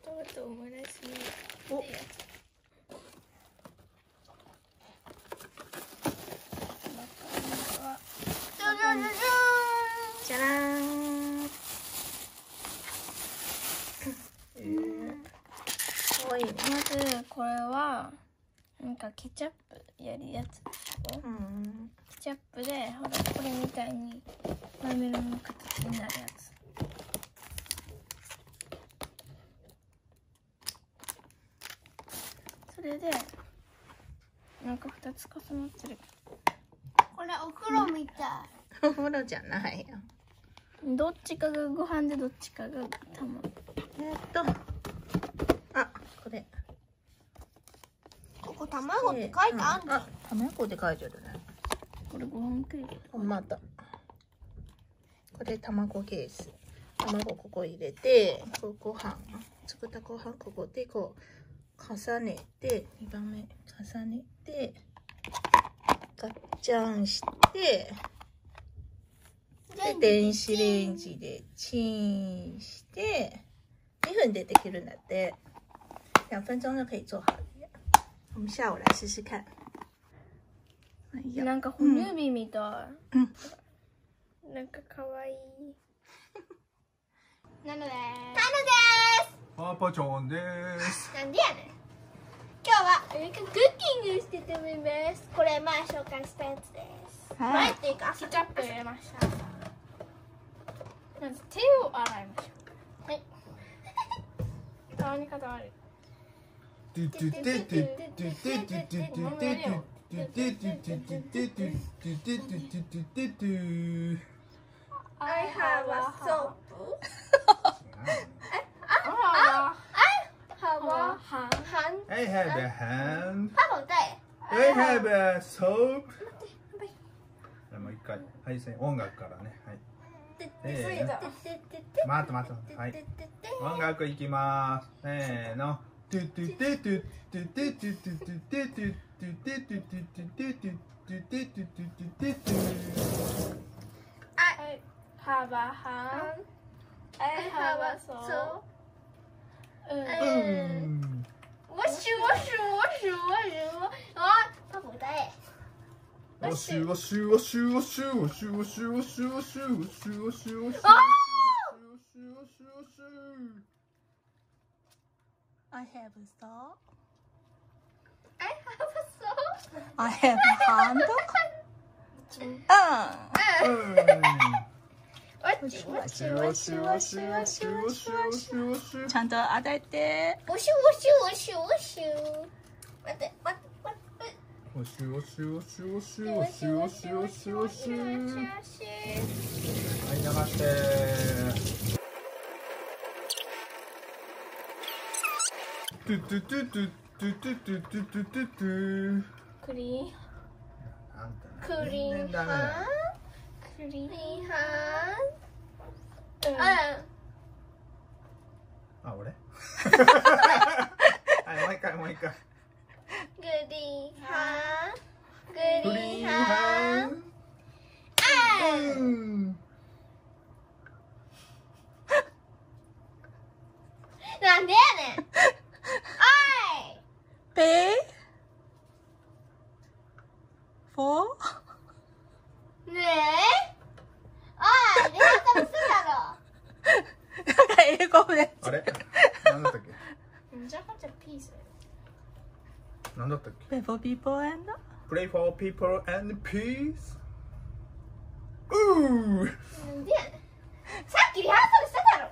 とオムライスにおじゃらーん。かわいいね。まずこれはなんかケチャップやるやつ。ケチャップでほらこれみたいにラーメンの形になるやつ。それでなんか2つ重なってる。これお風呂みたい。お風呂じゃないよ。どっちかがご飯でどっちかが卵。あ、これ。ここ卵って書いてあるの？あ、卵で書いてあるね。これご飯クリーム。また。これ卵ケース。卵ここ入れて、ご飯作ったご飯ここでこう重ねて、2番目重ねて、ガッチャンして、で電子レンジでチンして2分でできるんだって。2分钟就可以做好了。我们下午来试试看。なんか哺乳瓶みたい。なんか可愛い。なのでパパちゃんです。なんでやねん。今日はクッキングして食べます。これ前紹介したやつです。前っていうかケチャップ入れました。まず手を洗いましょう。はい。顔に固まる。I have a soap. I have a hand. パパ歌え。 I have a soap. もう一回。はい、音楽からね。はい。待って。はい。音楽いきます。せーの。I have a hand. I have a soap. ウォッシュウォッシュウォッシュウォッシュ。あ、パパ歌え。ワシワシワシワシワシワシワシワシワシワシワシワシ。I have a soap. I have a soap. I have a hand. ワシワシワシワシワシワシ。ちゃんと与えて。ウォッシュウォッシュウォッシュウォッシュ。待って待って。ワシワシワシワシワシワシワシワシ。はい、流して。トゥトゥトゥトゥトゥトゥトゥトゥトゥトゥトゥ。クリクリーンハン。クリーン。あ、俺。はい、もう一回。グリーンハン。グリーンハン。なんでやねん。Pay for ねえ。おい、リハーサルするだろ。なんか英語で。あれなんだったっけじゃあじゃピース。なんだったっけ Pay for people and Play for people and peace. なんでやねん。さっきリハーサルしただろ。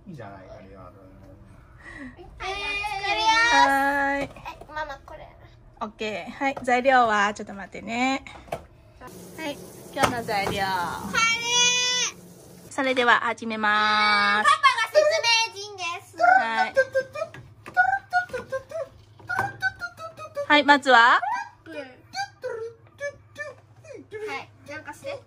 いいじゃないか、リアル。作るよ。はーい。ママこれ。オッケー。はい。材料はちょっと待ってね。はい。今日の材料。それでは始めまーす。パパが説明人です。はい。はい。まずは。はい、なんかして。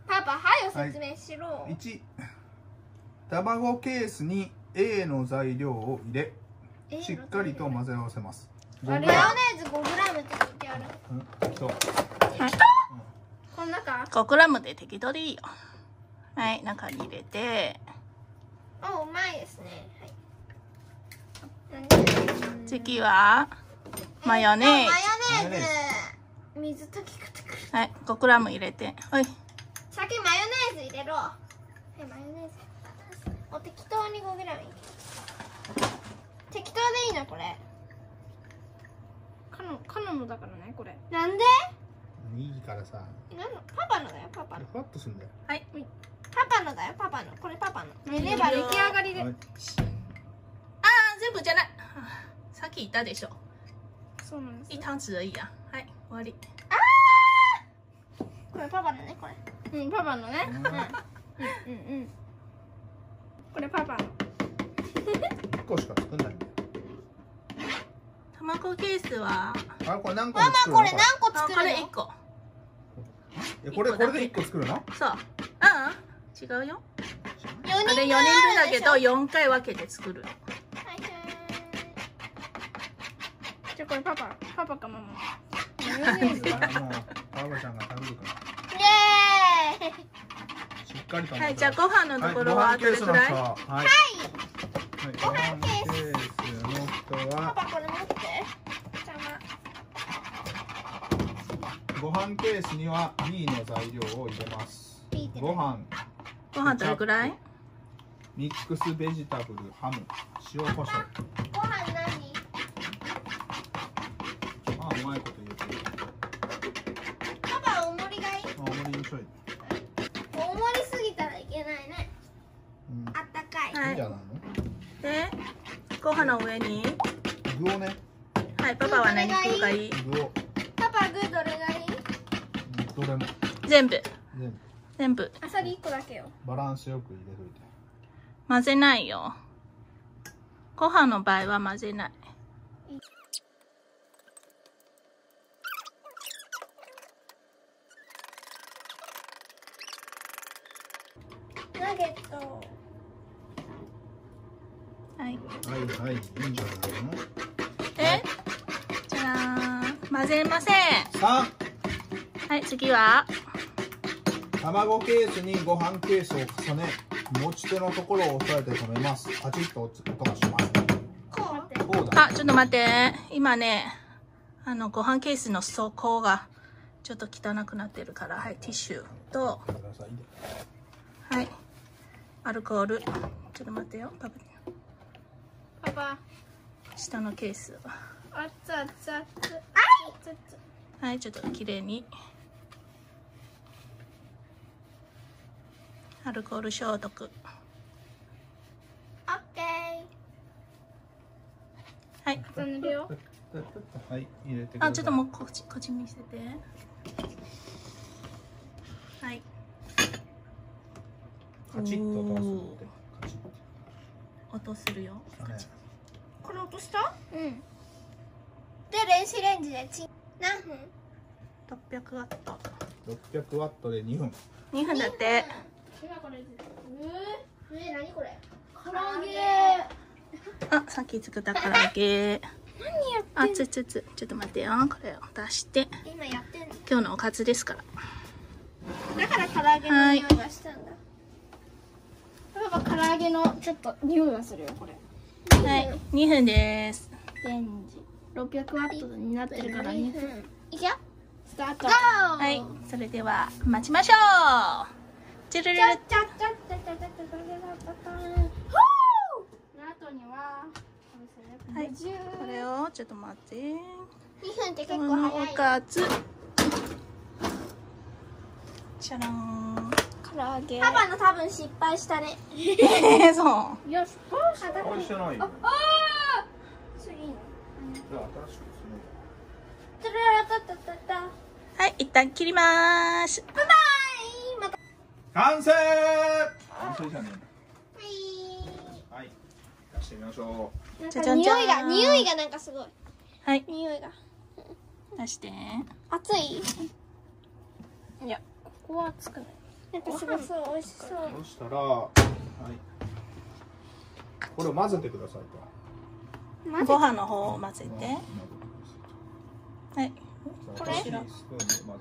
パパ、はいを説明しろ。1、卵ケースに A の材料を入れ、しっかりと混ぜ合わせます。マヨネーズ 5g って書いてある。そう。この中。5グラムで適当でいいよ。はい。中に入れて。お、うまいですね。次はマヨネーズ。マヨネーズ。水溶き方くる。はい、5グラム入れて。はい。先マヨネーズ入れろ。マヨネーズ。お適当に5グラム。適当でいいのこれ。カノのだからねこれ。なんで？いいからさ。パパのだよパパの。ふわっとすんだよ。はい。パパのだよパパの。これパパの。入れれば出来上がりで。はい。全部じゃない。さっき言ったでしょ。そうなんです。一汤匙而已や。はい、終わり。これパパのねこれ。うんパパのね。うん。これパパの。1個しか作んないんだよ。卵ケースは。これ何個ママ作るの？これ何個作これるの？ 1個。これで1個作るの？そう。違うよ。4あれ4人分だけど4回分けて作る。じゃあこれパパかママ。もうパパちゃんが食べるからイエーイ。しっかりと。はい、じゃあご飯のところはどれくらい？はい。ご飯ケースの人はパパこれ持って。ご飯ケースには B の材料を入れます。ご飯どれくらい？ミックスベジタブル、ハム、塩コショウ。ご飯何？うまいこと言うてる。パパ大盛りがいい？大盛りにしといて。大盛りすぎたらいけないね。あったかい。はいいいんじゃないの？で、ご飯の上に。具をね。はい、パパは何食がいい？具を。パパグーどれがいい？どれも。全部。あさり1個だけよ。バランスよく入れといて。混ぜないよ。ご飯の場合は混ぜない。ナゲット。はい。はい、いいんじゃないの？じゃらーん。混ぜません。 3、はい、次は。卵ケースにご飯ケースを重ね、持ち手のところを押さえて止めます。カチッと音がします。こう。こうだ。ちょっと待って。今ね、ご飯ケースの底がちょっと汚くなってるから、はい、ティッシュと、ください。はい、アルコール。ちょっと待ってよ、パパ下のケース。パ熱々。はい、ちょっときれいに。アルコール消毒。オッケはい。重ねるよ。はい、入れてください。ちょっともうこっち見せて。はい。カチッと音がするって。カチッ音するよ。とね。ー。これ落とした？うん。で電子レンジで何分600ワット。 600ワットで2分。2分だって。今これ何これ唐揚げさっき作った唐揚げ。ちょっと待ってよ。これを出して。今やってんの今日のおかずですから。だから唐揚げの匂いがしたんだ、パパ唐揚げのちょっと匂いがするよこれ。はい、2分です。レンジ600ワットになってるから2分。いくよスタート。はい、それでは待ちましょう。チュルルル。の後にははい、これをちょっと待って。 2分って結このお構早いかず。じゃらん。唐揚げ。パパの多分失敗したねそう。よし。これしてないよ。次のじゃあ新しくする。トゥルルタタタタはい、一旦切りまーす。バイバイまた完成。完成じゃねはいえ。はい。出してみましょなんじゃじゃんかじゃん匂いがなんかすごいはい、匂いが出して。熱いいやここは熱くない。なんかすごそう美味しそうう。そしたら、はい。これを混ぜてくださいと。ご飯の方を混ぜて。はい。これ？スプーンで混ぜてください。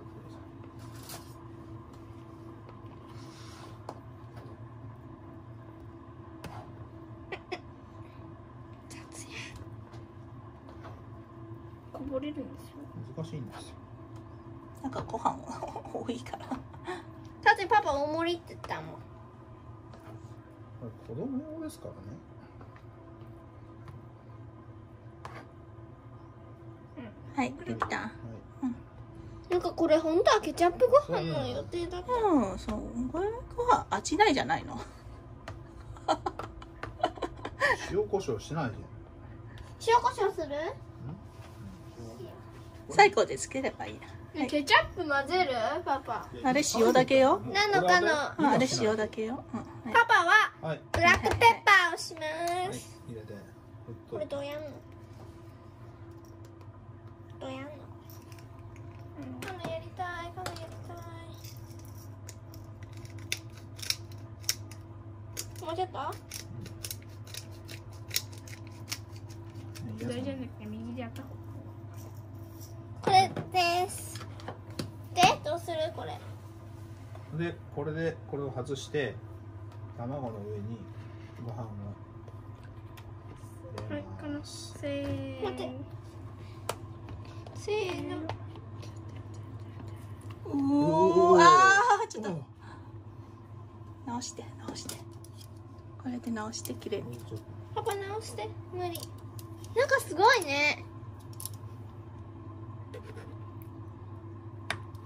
ぼれるんですよ。難しいんですよ。なんかご飯多いから。だってパパ大盛りって言ったもん。これ子供用ですからね。はい、できた。はい。なんかこれ本当はケチャップご飯の予定だった。うん、そう。これは味ないじゃないの。塩コショウしないじゃん。塩コショウする？最後でつければいいや。ケチャップ混ぜる？パパ。あれ塩だけよ。なのかの？ああれ塩だけよ。うん、はいパパははい。ブラックペッパーをしまはいす。入れて。これどうやんの？どうやんの？カノやりたい、カノやりたい。もうちょっと？左じゃなくて右でやった方が。これです。で、どうするこれ？でこれを外して卵の上にご飯を入れはい、このます。せー待ってせーの。おー、あー、ちょっと直して直して。これで直してきれいに。パパ直して。無理。なんかすごいね。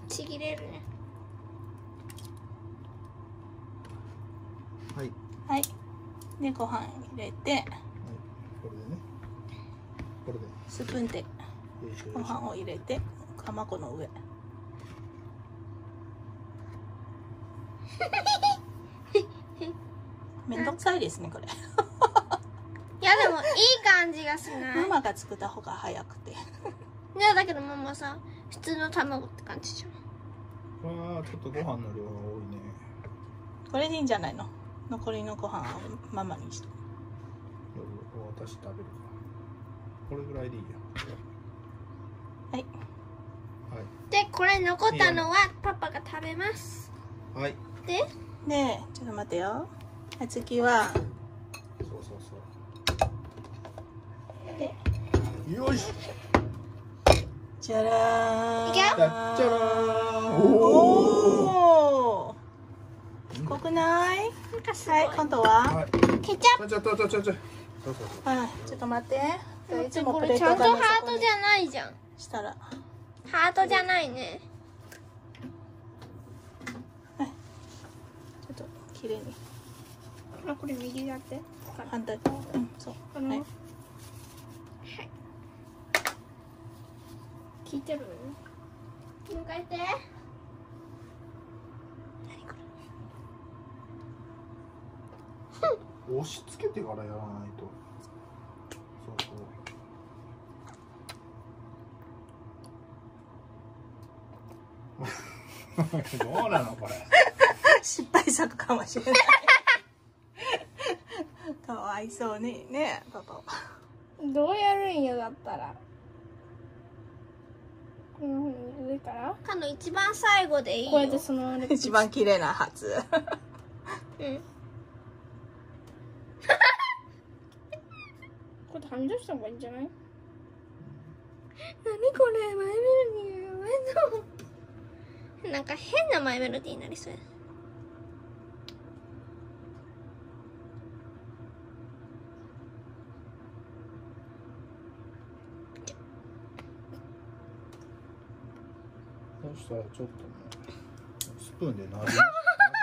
ちぎれるね。はい。はい。はい。でご飯入れて、これでね。これで。スプーンでよいしょよいしょご飯を入れて卵の上。めんどくさいですねこれ。いやでもいい感じがしない。ママが作った方が早くて。いやだけどママさ、普通の卵って感じじゃん。わあ、ちょっとご飯の量が多いね。これでいいんじゃないの？残りのご飯をママにして。夜私食べるから。これぐらいでいいや。はい。はい。で、これ残ったのはパパが食べます。はい。で、で、ちょっと待ってよ。次はそうそうそう。よいしょ。じゃらーん。いくよじゃじゃらーん。おー。すごくない？なんかすごい。はい、今度は。はい。ケチャッちょ。そうそうそう。はい、ちょっと待って。いつもプ。これちゃんとハートじゃゃないじゃん。したら。ハートじゃないね。ちょっと綺麗に。あ、これ右でやって。反対。うん、そう。あの、はい。はい。聞いてる？もう一回言って。押し付けてからやらないと。そうそう。どうなのこれ。失敗作かもしれない。かわいそうにね、パパは。どうやるんやだったら。この上からかの一番最後でいいよ。こうやってそのままで一番綺麗なはず。うん。これはみ出した方がいいんじゃない？何これ、マイメロディーやばいぞ。なんか変なマイメロディーになりそうや。そしたらちょっとね、スプーンでなじ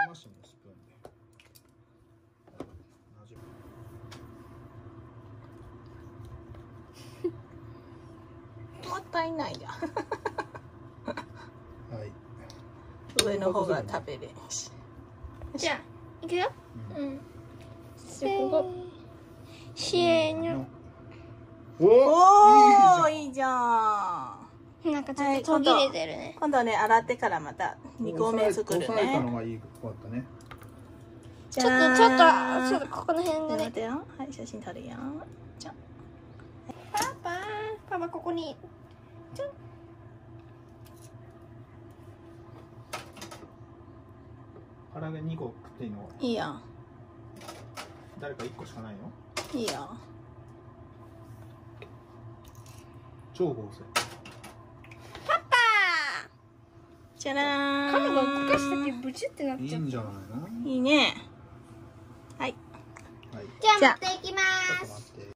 ましね、スプーンで。なじもったいないや。まはい。上の方が食べれんし。じゃあ、いくよ。うん。でここシェーニョ。おおー、いいいいじゃん。なんかちょっと途切れてるね。今度ね、洗ってからまた2個目作る押さえたね。のがいいかったね。ちちょっとここの辺がね。待ってよ。はい、写真撮るよ。じゃん。パパここに。唐揚げ2個食っていいの？いいよ。誰か1個しかないの？いいよ。超合成。じゃらーん。カナが動かした時ブチってなっちゃう。いいんじゃないの？いいね。はい。はい。じゃあ持っていきまちょっとす。待って。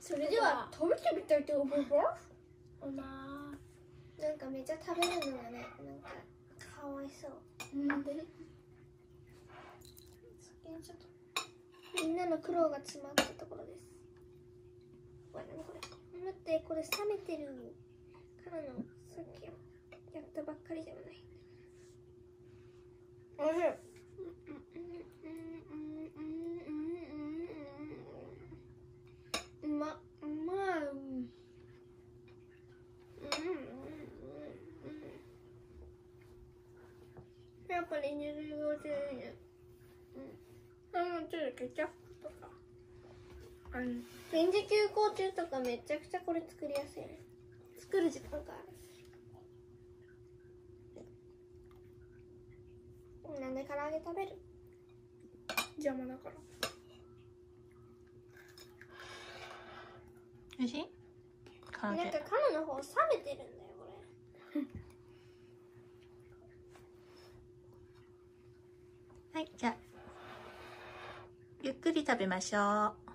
それでは食べてみたいと思います。なんかめっちゃ食べるのがね、なんかかわいそう。先にちょっとみんなの苦労が詰まったところです。これ待って、これ冷めてるからのさっきやったばっかりではない。おいしい。うまい。やっぱり水色でいいね。ちょっとケチャップとか臨時休校中とかめちゃくちゃこれ作りやすいね。作る時間がある。なんで唐揚げ食べる？邪魔だから。おいしい？唐揚げ。なんかカナの方冷めてるんだよこれ。はい、じゃあゆっくり食べましょう。